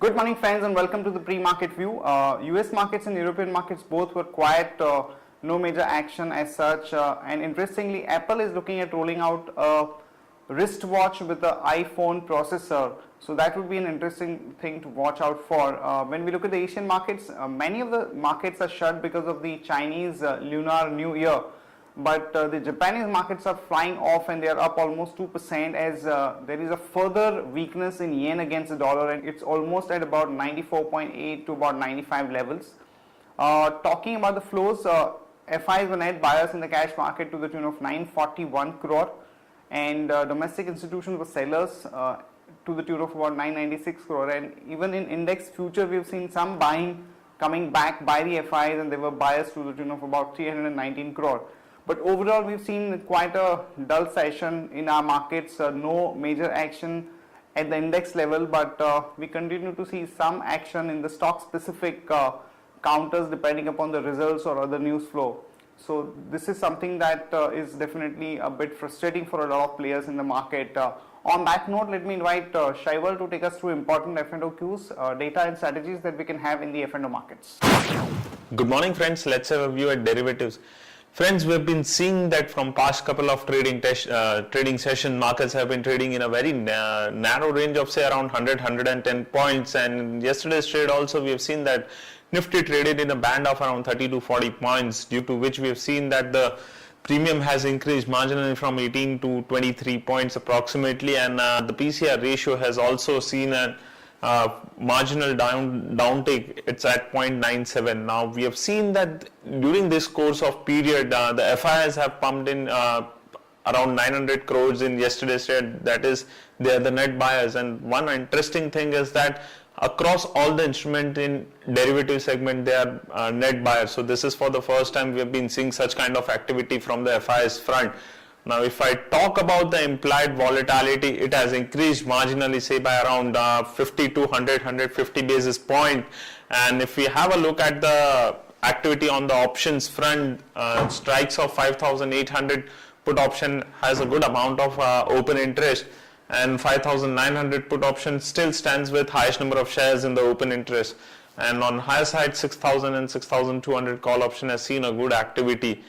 Good morning friends and welcome to the pre-market view. US markets and European markets both were quiet, no major action as such, and interestingly Apple is looking at rolling out a wristwatch with the iPhone processor, so that would be an interesting thing to watch out for. When we look at the Asian markets, many of the markets are shut because of the Chinese Lunar New Year. But the Japanese markets are flying off and they are up almost 2% as there is a further weakness in yen against the dollar, and it's almost at about 94.8 to about 95 levels. Talking about the flows, FIs were net buyers in the cash market to the tune of 941 crore, and domestic institutions were sellers to the tune of about 996 crore, and even in index future we have seen some buying coming back by the FIs, and they were buyers to the tune of about 319 crore. But overall, we've seen quite a dull session in our markets, no major action at the index level, but we continue to see some action in the stock specific counters depending upon the results or other news flow. So this is something that is definitely a bit frustrating for a lot of players in the market. On that note, let me invite Shaival to take us through important F&O cues, data and strategies that we can have in the F&O markets. Good morning friends, let's have a view at derivatives. Friends, we've been seeing that from past couple of trading sessions, markets have been trading in a very narrow range of say around 100-110 points, and in yesterday's trade also we have seen that Nifty traded in a band of around 30 to 40 points, due to which we have seen that the premium has increased marginally from 18 to 23 points approximately, and the PCR ratio has also seen a marginal downtick. It's at 0.97. Now we have seen that during this course of period, the FIs have pumped in around 900 crores in yesterday's trade. That is, they are the net buyers. And one interesting thing is that across all the instrument in derivative segment, they are net buyers. So this is for the first time we have been seeing such kind of activity from the FIs front. Now, if I talk about the implied volatility, it has increased marginally, say by around 50 to 150 basis point. And if we have a look at the activity on the options front, strikes of 5,800 put option has a good amount of open interest, and 5,900 put option still stands with highest number of shares in the open interest. And on higher side, 6,000 and 6,200 call option has seen a good activity.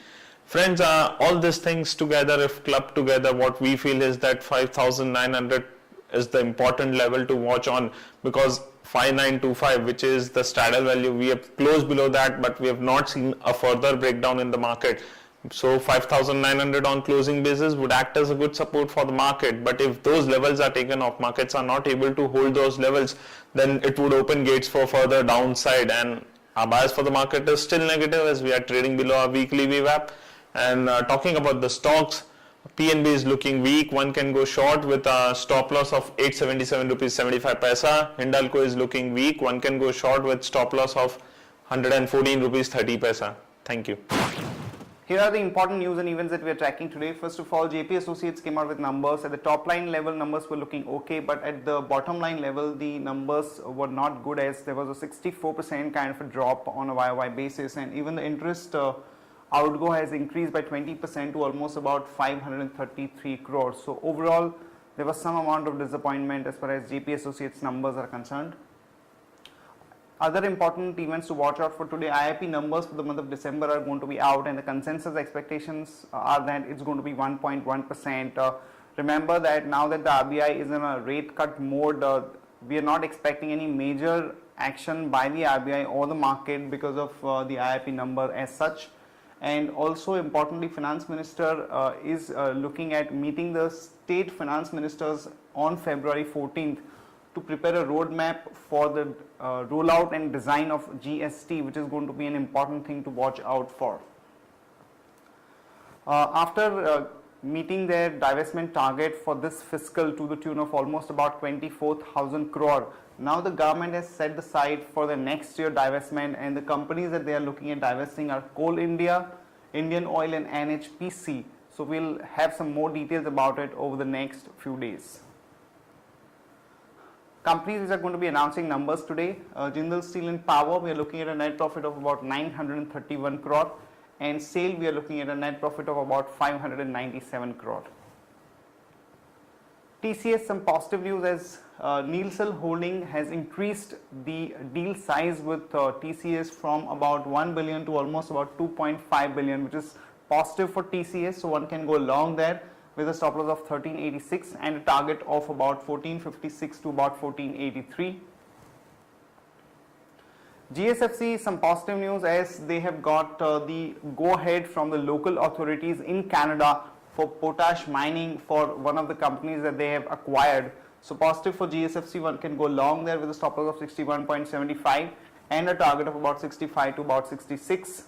Friends, all these things together, if clubbed together, what we feel is that 5,900 is the important level to watch on, because 5,925, which is the straddle value, we have closed below that, but we have not seen a further breakdown in the market. So 5,900 on closing basis would act as a good support for the market, but if those levels are taken off, markets are not able to hold those levels, then it would open gates for further downside, and our bias for the market is still negative as we are trading below our weekly VWAP. And talking about the stocks, PNB is looking weak. One can go short with a stop loss of 877 rupees 75 paisa. Hindalco is looking weak. One can go short with stop loss of 114 rupees 30 paisa. Thank you. Here are the important news and events that we are tracking today. First of all, JP Associates came out with numbers. At the top line level, numbers were looking okay, but at the bottom line level, the numbers were not good, as there was a 64% kind of a drop on a YOY basis, and even the interest outgo has increased by 20% to almost about 533 crores. So overall, there was some amount of disappointment as far as JP Associates numbers are concerned. Other important events to watch out for today: IIP numbers for the month of December are going to be out, and the consensus expectations are that it's going to be 1.1%. Remember that now that the RBI is in a rate cut mode, we are not expecting any major action by the RBI or the market because of the IIP number as such. And also importantly, Finance Minister is looking at meeting the state finance ministers on February 14th to prepare a roadmap for the rollout and design of GST, which is going to be an important thing to watch out for. After meeting their divestment target for this fiscal to the tune of almost about 24,000 crore, now the government has set the side for the next year divestment, and the companies that they are looking at divesting are Coal India, Indian Oil and NHPC. So we'll have some more details about it over the next few days. Companies which are going to be announcing numbers today: Jindal Steel and Power, we are looking at a net profit of about 931 crore, and SAIL we are looking at a net profit of about 597 crore. TCS, some positive news as Nielsen Holding has increased the deal size with TCS from about 1 billion to almost about 2.5 billion, which is positive for TCS. So one can go long there with a stop loss of 1386 and a target of about 1456 to about 1483. GSFC, some positive news as they have got the go ahead from the local authorities in Canada for potash mining for one of the companies that they have acquired. So positive for GSFC, one can go long there with a stop loss of 61.75 and a target of about 65 to about 66.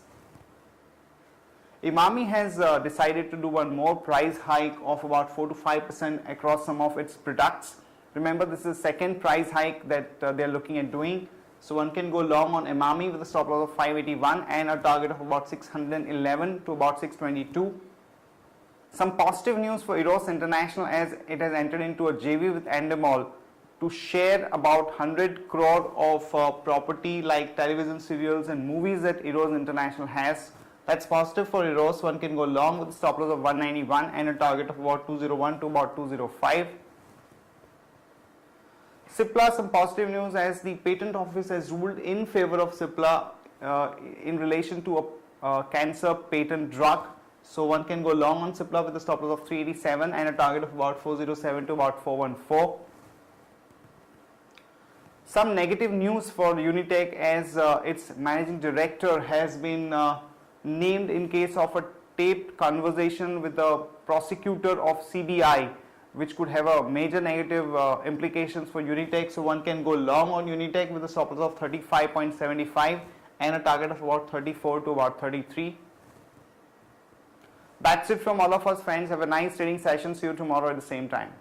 Emami has decided to do one more price hike of about 4 to 5% across some of its products. Remember, this is the second price hike that they are looking at doing. So one can go long on Emami with a stop loss of 581 and a target of about 611 to about 622. Some positive news for Eros International as it has entered into a JV with Endemol to share about 100 crore of property like television serials and movies that Eros International has. That's positive for Eros. One can go long with a stop loss of 191 and a target of about 201 to about 205. Cipla, some positive news as the patent office has ruled in favor of Cipla in relation to a cancer patent drug. So one can go long on Cipla with a stop loss of 387 and a target of about 407 to about 414. Some negative news for Unitech as its managing director has been named in case of a taped conversation with the prosecutor of CBI, which could have a major negative implications for Unitech. So one can go long on Unitech with a stop loss of 35.75 and a target of about 34 to about 33. That's it from all of us, friends. Have a nice trading session. See you tomorrow at the same time.